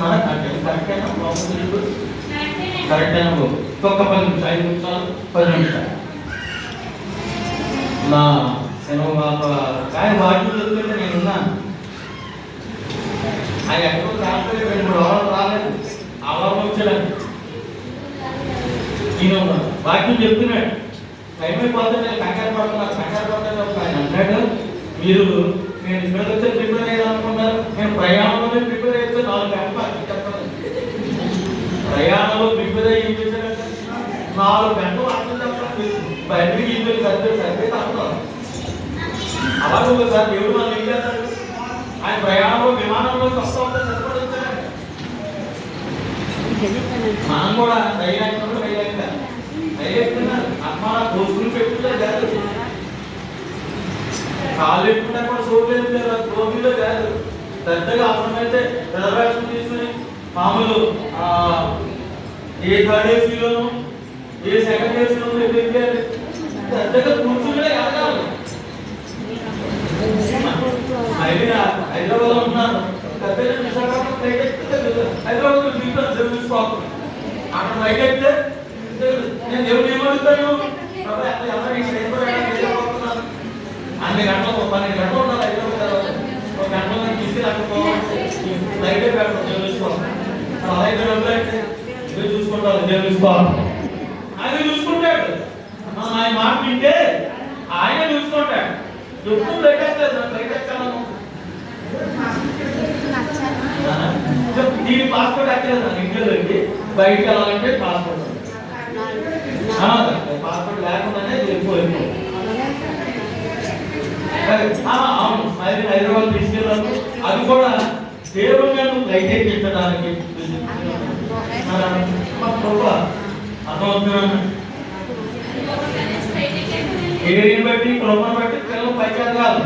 Correct అయినా correct అయినా ఒక్క 10 నిమిషాలు 5 నిమిషాలు 10 నిమిషాలు నా నేను కానీ వాటిని చదువుతుంటే నేను ఉన్నాను. ఆయన ఎక్కడో రాలేదు, 2-3 వారాలు రాలేదు, ఆ వారం వచ్చాడండి. నేను వాక్యం చెప్తున్నాడు, టైం అయిపోతే నేను కంగారు పడుతున్నాను. ఆయన అన్నాడు, మీరు నేను ఇక్కడ వచ్చి ప్రిపేర్ అయ్యాలనుకున్నారు, నేను ప్రయాణంలోనే ప్రిపేర్ అయితే 4 గంటలు చెప్పండి. ప్రయాణంలో ప్రిపేర్ అయ్యి 4 గంటలు అర్థం చెప్పండి. బయటకి ఇంటికి సరిపోయి తప్పుతాను. అలాగే ఒకసారి దేవుడు మనం ఏం చేస్తాడు, ఆయన ప్రయాణంలో విమానంలో వస్తూ ఉంటే సరిపడి వచ్చాడు. మనం కూడా రైలెక్కుతున్నాడు అమ్మ దోసుకుని పెట్టుకుంటే కాదు, కాళ్ళు ఎక్కుంటే కూడా చూడలేదు, రోగిలో కాదు. పెద్దగా అవసరమైతే రిజర్వేషన్ తీసుకుని మామూలు ఏ థర్డ్ ఏసీలోను ఏ సెకండ్ ఏసీలోను ఎదురు పెద్దగా కూర్చుంటే ఎదగాలి. హైదరాబాద్ లో ఉన్నారు, పెద్దగా విశాఖపట్నం ఫ్లైట్ ఎక్కితే హైదరాబాద్ లో చూసుకోవాలి. అక్కడ ఫ్లైట్ ఎక్కితే నేను దేవుడు ఏమడుగుతాను, అన్ని గంటలు 12 గంటలు ఉండాలి హైదరాబాద్. 1 గంటలో తీసుకెళ్ళి అక్కడ ఫ్లైట్ పెట్టడం దేవుడు చూసుకోవాలి. అలాగే దేవుడు చూసుకుంటారు, దేవుడు చూసుకోవాలి. ఆయన చూసుకుంటాడు, ఆయన మాట వింటే ఆయన చూసుకుంటాడు. ఎప్పుడు ఫ్లైట్ ఎక్కలేదు, ఫ్లైట్ ఎక్కాలను దీని పాస్పోర్ట్ ఎక్కలేదు. నాకు ఇంట్లో బయటకు వెళ్ళాలంటే పాస్పోర్ట్ లేకుండానే వెళ్ళిపోయింది. అవును, మరి హైదరాబాద్ తీసుకెళ్ళాను. అది కూడా దేవుడు గారు ఫ్లైట్ ఎక్కించడానికి అర్థమవుతున్నాను. ఏరియాని బట్టి కృపను బట్టి పిల్లలు పైకి ఎదగాలి.